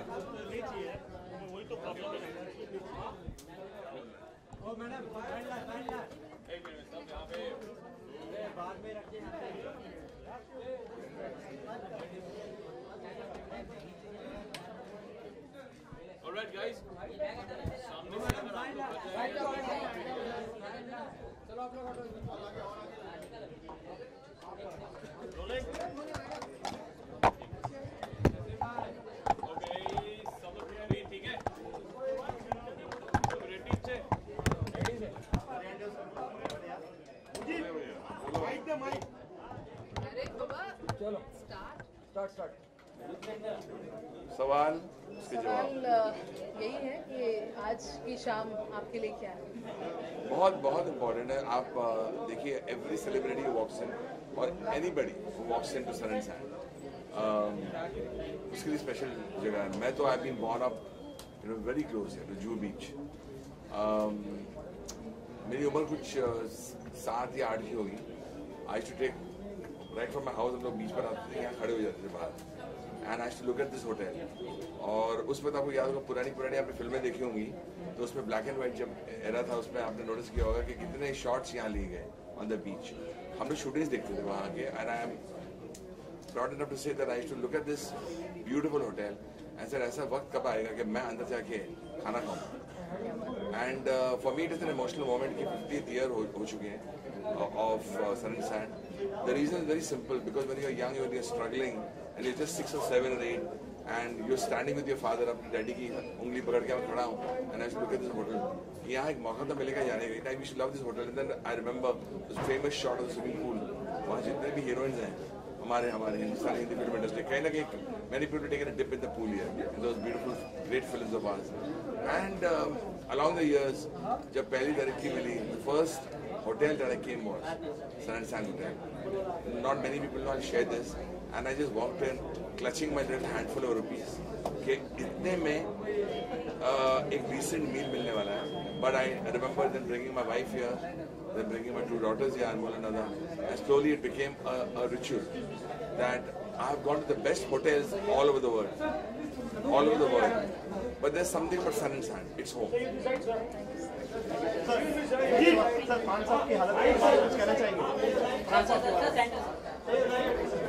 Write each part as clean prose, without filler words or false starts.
वही तो प्रॉब्लम है। ओ मैडम एक मिनट सब यहाँ पे बाद में रखिए। ऑलराइट गाइस, सामने से अगर आप लोग चलो आप लोग रोलिंग। ओके सब लोग रेडी? ठीक है, रेडी से माइक दे माइक। अरे बाबा चलो स्टार्ट। सवाल उसके जवाब। यही है कि आज की शाम आपके लिए क्या है? बहुत बहुत इम्पोर्टेंट है। आप देखिए, एवरी सेलिब्रिटी वॉक्स इन और anybody walks in to Sun and Sand, उसके लिए स्पेशल जगह है। मैं तो I been born up very close है टू जुहू बीच। मेरी उम्र कुछ 7 या 8 की होगी। I to take right from my house, हम लोग बीच पर आते थे, यहाँ खड़े हो जाते थे बाहर, and I to look at this hotel. और उसमें तो आपको याद होगा, पुरानी आपने फिल्में देखी होंगी, तो उसमें ब्लैक एंड व्हाइट जब एरा था, उसमें आपने नोटिस किया होगा कि कितने शॉट्स यहाँ लिए गए ऑन द बीच। हम लोग शूटिंग्स देखते थे वहाँ के, and I am proud enough to say that I to look at this beautiful hotel and sir ऐसा वक्त कब आएगा कि मैं अंदर जाके खाना खाऊँ। And for me it is an emotional moment कि 50th ईयर हो चुके हैं of Sun and Sand. The reason is very simple, because when you are young, when you are struggling, and you're just 6 or 7 or 8, and you're standing with your father, अपने daddy की उंगली पकड़ के मैं खड़ा हूँ, and I should look at this hotel. यहाँ एक मौका तो मिलेगा जाने का, we should love this hotel. And then I remember this famous shot of the swimming pool. वहाँ जितने भी हीरोइंस हैं हमारे हिंदुस्तानी हिंदी फिल्म इंडस्ट्री, कहीं ना कहीं many people taken a dip in the pool here in those beautiful great films of ours. And along the years, जब पहली तरक्की मिली, the first hotel that I came was Sun and Sand Hotel. Not many people know I'll share this, and I just walked in, clutching my little handful of rupees. कि इतने में एक decent meal मिलने वाला है. But I remember then bringing my wife here, then bringing my 2 daughters here, Anmol and Nada, and slowly it became a ritual that I've gone to the best hotels all over the world. But there's something about Sun and Sand. It's home. Sir Khan साहब की हालत के बारे में कुछ कहना चाहेंगे?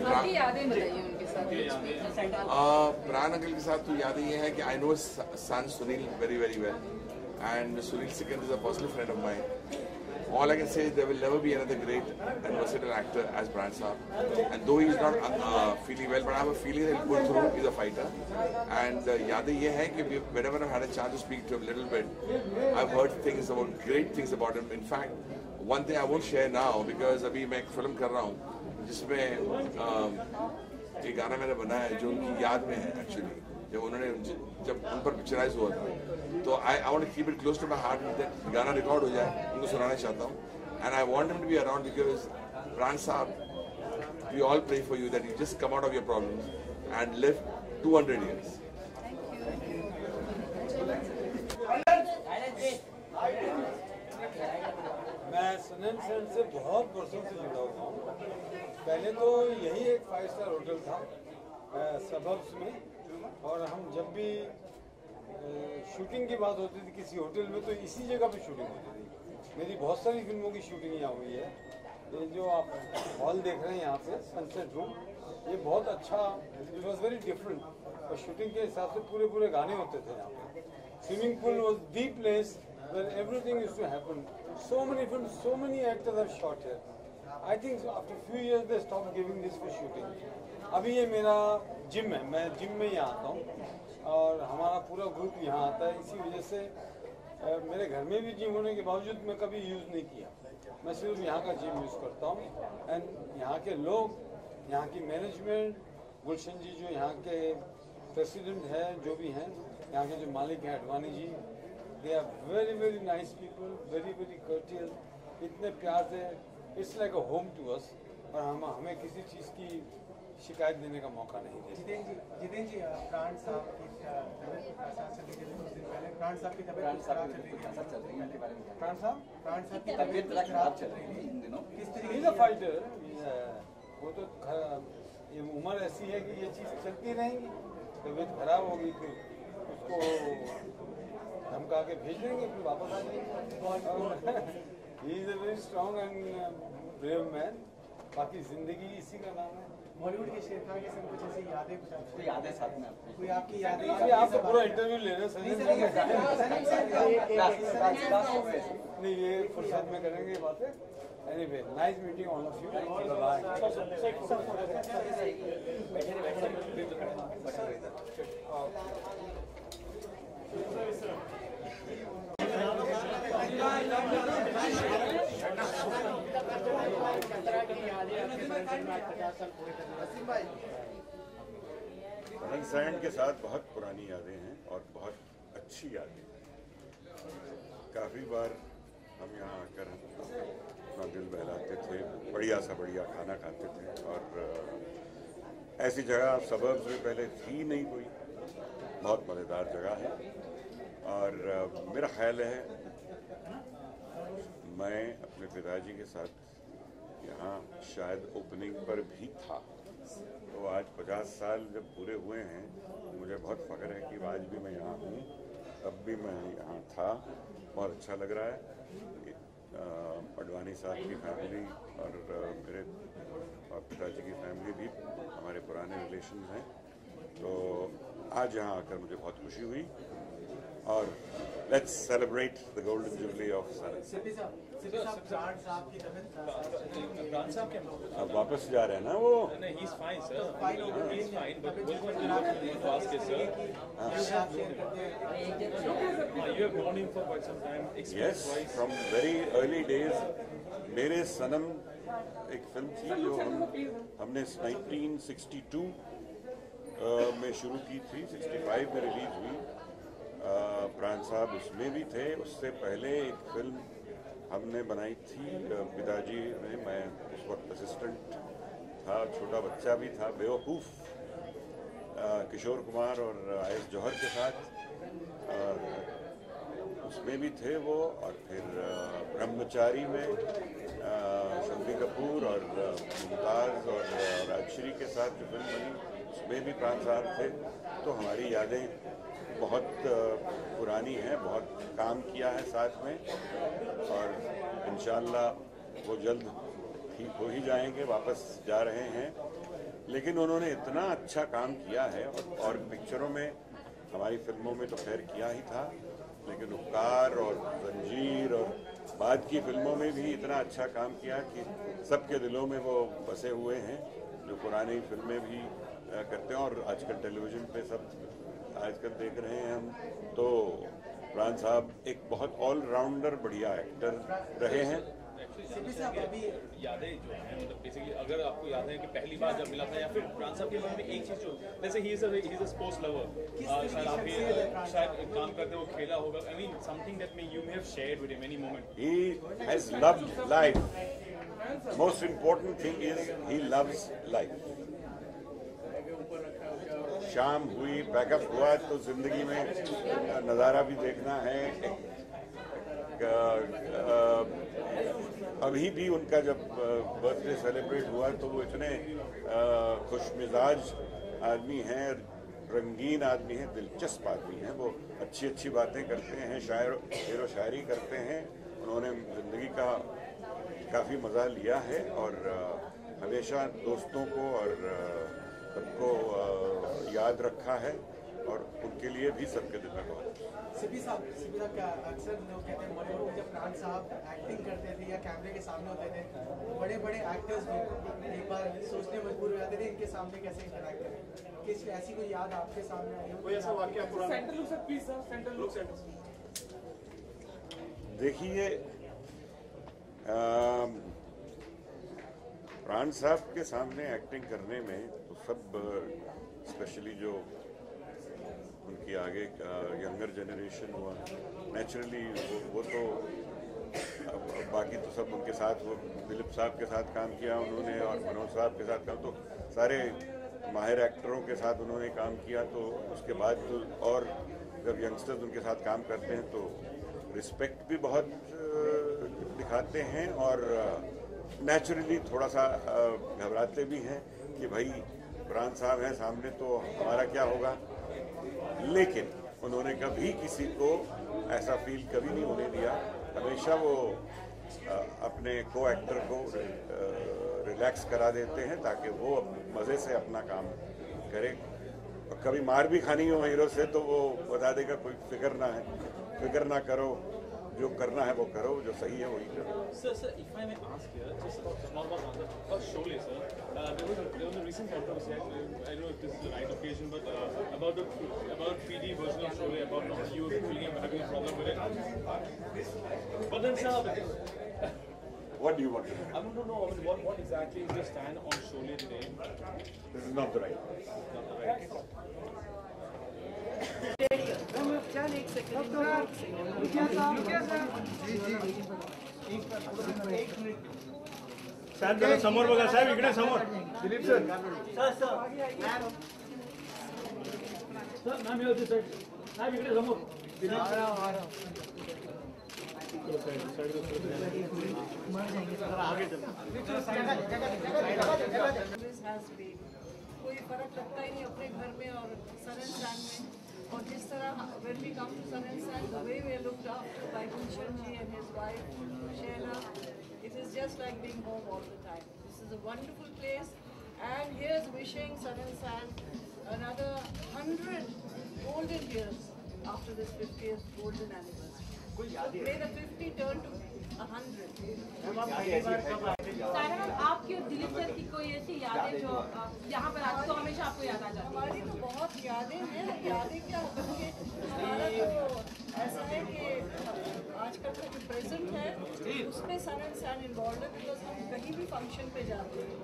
आपकी यादें बताइए उनके साथ। प्राण अंकल के साथ तो यादें ये है कि I know Sun Sunil very very well, and Sunil Sikand is a personal friend of mine. All I can say is there will never be another great and versatile actor as Pran Saab. And though he is not feeling well, but I have a feeling that he'll pull through. He's a fighter. And यादें ये है कि whenever I've had a chance to speak to him a little bit, I've heard great things about him. In fact, one thing I won't share now because अभी मैं एक film कर रहा हूँ जिसमें एक गाना मैंने बनाया है जो उनकी याद में है एक्चुअली, जब उन पर पिक्चराइज हुआ था. तो I want to keep it close to my heart that गाना रिकॉर्ड हो जाए, उनको सुनाना चाहता हूँ. And I want him to be around because Pran sahab, we all pray for you that you just come out of your problems and live 200 years. मैं सन and sand से बहुत वर्षों से जुड़ा हुआ हूँ. पहले तो यही एक 5-star होटल था सबर्ब्स में, और हम जब भी शूटिंग की बात होती थी किसी होटल में तो इसी जगह पे शूटिंग होती थी. मेरी बहुत सारी फिल्मों की शूटिंग यहाँ हुई है. ये जो आप हॉल देख रहे हैं यहाँ पे सनसेट रूम, ये बहुत अच्छा, इट वॉज वेरी डिफरेंट. और शूटिंग के हिसाब से पूरे गाने होते थे यहाँ पे. Swimming pool was the place where everything used to happen. So many films, so many actors have shot here. I think after a few years they stopped giving this for shooting. अभी ये मेरा gym है, मैं gym में यहाँ आता हूँ और हमारा पूरा ग्रुप यहाँ आता है. इसी वजह से मेरे घर में भी जिम होने के बावजूद मैं कभी यूज़ नहीं किया. मैं सिर्फ यहाँ का जिम यूज़ करता हूँ. एंड यहाँ के लोग, यहाँ की मैनेजमेंट, गुलशन जी जो यहाँ के प्रेसिडेंट हैं, जो भी हैं यहाँ के जो मालिक हैं Advani ji, they are very nice people, very courteous. इतने प्यार से, it's like a home to us. और हमें किसी चीज़ की शिकायत देने का मौका नहीं देते. जितेंद्र जी, प्राण साहब की प्राण साहब की तबीयत खराब चल रही है. प्राण साहब की तबीयत खराब चल रही है इन दिनों. किस तरीके से फाइटर, वो तो ये उम्र ऐसी है कि ये चीज़ चलती रहेंगी. तबीयत खराब होगी फिर उसको धमका के भेज देंगे, फिर वापस आ जाएंगे। He is a very strong and brave man. बाकी जिंदगी इसी का नाम है। बॉलीवुड के शेर खान के संग कुछ ऐसी यादें, कुछ कोई यादें साथ में आपको? कोई आपकी यादें? अभी आप तो पूरा इंटरव्यू ले रहे हैं। नहीं, ये फुर्सत में करेंगे बातें। Anyway, nice meeting all of you. Sand के साथ बहुत पुरानी यादें हैं और बहुत अच्छी यादें। काफ़ी बार हम यहाँ आकर अपना दिल बहलाते थे, बढ़िया सा बढ़िया खाना खाते थे, और ऐसी जगह सबर्ब्स में पहले थी नहीं कोई। बहुत मज़ेदार जगह है, और मेरा ख्याल है मैं अपने पिताजी के साथ यहाँ शायद ओपनिंग पर भी था। तो आज 50 साल जब पूरे हुए हैं, मुझे बहुत फ़ख्र है कि आज भी मैं यहाँ हूँ, तब भी मैं यहाँ था। बहुत अच्छा लग रहा है। अडवाणी साहब की फैमिली और मेरे और पिताजी की फैमिली भी हमारे पुराने रिलेशन हैं, तो आज यहाँ आकर मुझे बहुत खुशी हुई। और let's celebrate the golden jubilee of Sun. अब वापस जा रहे हैं ना वो? Yes, from very early days. मेरे सनम एक फिल्म थी जो हमने 1962 में शुरू की थी, 65 में रिलीज हुई। प्राण साहब उसमें भी थे। उससे पहले एक फिल्म हमने बनाई थी पिताजी में, मैं उस वक्त असिस्टेंट था, छोटा बच्चा भी था, बेवकूफ़, किशोर कुमार और आयस जौहर के साथ, उसमें भी थे वो। और फिर ब्रह्मचारी में शम्मी कपूर और मुमताज़ और राजश्री के साथ जो फिल्म बनी, उसमें भी प्राण साहब थे। तो हमारी यादें बहुत पुरानी हैं, बहुत काम किया है साथ में, और इंशाअल्लाह वो जल्द ठीक हो ही जाएंगे, वापस जा रहे हैं। लेकिन उन्होंने इतना अच्छा काम किया है, और पिक्चरों में, हमारी फिल्मों में तो खैर किया ही था, लेकिन उपकार और जंजीर और बाद की फिल्मों में भी इतना अच्छा काम किया कि सबके दिलों में वो बसे हुए हैं, जो पुरानी फिल्में भी करते हैं। और आजकल टेलीविज़न पे सब आजकल देख रहे हैं हम, तो प्राण साहब एक बहुत ऑलराउंडर बढ़िया एक्टर रहे हैं। यादें जो हैं, मतलब बेसिकली अगर आपको याद है कि पहली बार जब मिला था, या फिर प्राण साहब के बारे में एक चीज़ जो, जैसे he is a sports lover, शायद आप भी शायद काम करते हो, खेला होगा, I mean something that you may have shared with him any moment. He has loved life. Most important thing is he loves life. शाम हुई, पैकअप हुआ, तो जिंदगी में नज़ारा भी देखना है। अभी भी उनका जब बर्थडे सेलिब्रेट हुआ, तो वो इतने खुश मिजाज आदमी हैं, रंगीन आदमी हैं, दिलचस्प आदमी हैं। वो अच्छी अच्छी बातें करते हैं, शेर व शायरी करते हैं। उन्होंने ज़िंदगी का काफ़ी मज़ा लिया है, और हमेशा दोस्तों को और सबको याद रखा है, और उनके लिए भी सबके दिल में बहुत। सिपी साहब क्या अक्सर लोग कहते हैं बॉलीवुड में जब प्राण साहब एक्टिंग करते थे या कैमरे के सामने होते थे, बड़े बड़े एक्टर्स भी एक बार सोचने मजबूर हो जाते थे इनके सामने कैसे इंटरैक्ट करें। किस ऐसी कोई याद आपके सामने आई हो? कोई ऐसा वाकया पुराना? Centre look sir, please sir, centre look centre. देखिए, प्राण साहब के सामने एक्टिंग करने में तो सब, स्पेशली जो उनकी आगे का यंगर जनरेशन हुआ, नेचुरली वो तो अब बाकी तो सब उनके साथ, वो दिलीप साहब के साथ काम किया उन्होंने, और मनोज साहब के साथ काम, तो सारे माहिर एक्टरों के साथ उन्होंने काम किया। तो उसके बाद तो, और जब यंगस्टर्स उनके साथ काम करते हैं तो रिस्पेक्ट भी बहुत दिखाते हैं, और नेचुरली थोड़ा सा घबराते भी हैं कि भाई प्राण साहब हैं सामने तो हमारा क्या होगा, लेकिन उन्होंने कभी किसी को ऐसा फील कभी नहीं होने दिया। हमेशा वो अपने को एक्टर को रिलैक्स करा देते हैं ताकि वो मज़े से अपना काम करे। कभी मार भी खानी हो हीरो से तो वो बता देगा कोई फिक्र ना करो, जो करना है वो करो, जो सही है वही करो। Sir, if I may ask here, just small one answer. For Sholay, sir, there was a recent controversy. I don't know if this is the right occasion, but about 3D version of Sholay, about not you having a problem with it. But then, sir, What do you want to know? I want to know what exactly is your stand on Sholay today? This is not the right place. Not the right. साहेब जरा समोर बघा साहेब, इकडे समोर. Dilip sir. Ma'am येऊ दे साहेब, इकडे समोर. कोई फर्क लगता ही नहीं अपने घर में और सन एंड सैन में, और जिस तरह when we come to Sun and Sand, the way we are looked after by Gulshan ji and his wife Sheila, it is just like being home all the time. This is a wonderful place, and here's wishing Sun and Sand another 100 golden years after this 50th golden anniversary. So may the 50 turn to 100. सारा आपकी और Dilip sir की कोई ऐसी यादें जो यहाँ पर आज तो हमेशा आपको याद आ जाती है? हमारी तो बहुत यादें हैं। यादें क्या होंगी, हमारा तो ऐसा है कि आजकल का जो प्रेजेंट है उसमें सन एंड सैन इन्वॉल्व है, बिकॉज हम कहीं भी फंक्शन पे जाते हैं।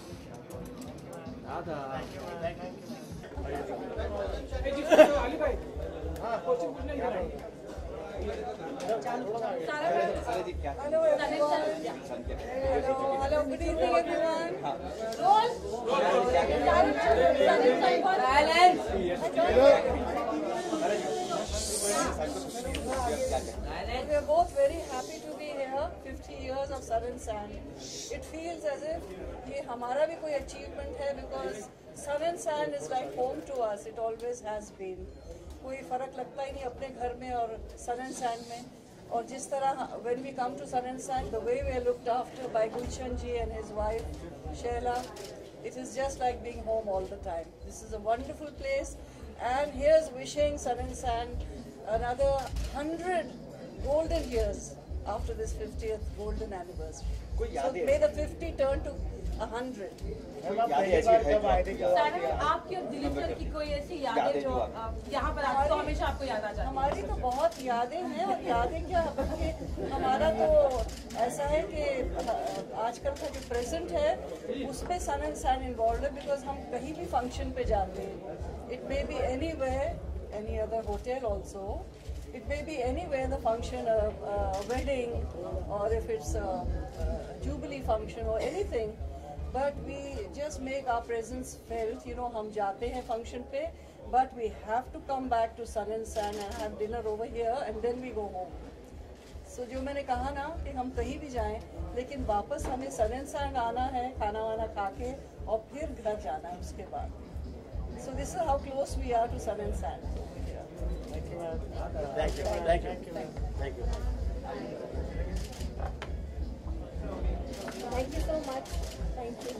Hello, good evening everyone. We are both very happy to be here. 50 years of Sun and Sand. It feels as if ये हमारा भी कोई achievement है, because Sun and Sand is like home to us. It always has been. कोई फर्क लगता ही नहीं अपने घर में और सन एंड सैन में, और जिस तरह when we come to Sun and Sand, the way we are looked after by Gulshan ji and his wife Sheila, it is just like being home all the time. This is a wonderful place, and here's wishing Sun and Sand another 100 golden years after this 50th golden anniversary. So may the 50 turn to 100. सारा आपकी और Dilip sir की कोई ऐसी यादें जो यहाँ पर आज तो हमेशा आपको याद आ जाती है? हमारी तो बहुत यादें हैं, और यादें क्या, बल्कि हमारा तो ऐसा है कि आजकल का जो प्रेजेंट है उसमें सन एंड सैन इन्वॉल्व है, बिकॉज हम कहीं भी फंक्शन पे जाते हैं. It may be anywhere, any other hotel also. It may be anywhere the function, a wedding, or if it's a jubilee function or anything. But we just make our presence felt. You know, हम जाते हैं function पे, but we have to come back to Sun and Sand and have dinner over here, and then we go home. So जो मैंने कहा ना कि हम कहीं भी जाएं, लेकिन वापस हमें Sun and Sand आना है, खाना वाना खा के, और फिर घर जाना है उसके बाद. So this is how close we are to Sun and Sand. Thank you. Thank you. Thank you. Thank you. Thank you so much. Thank you.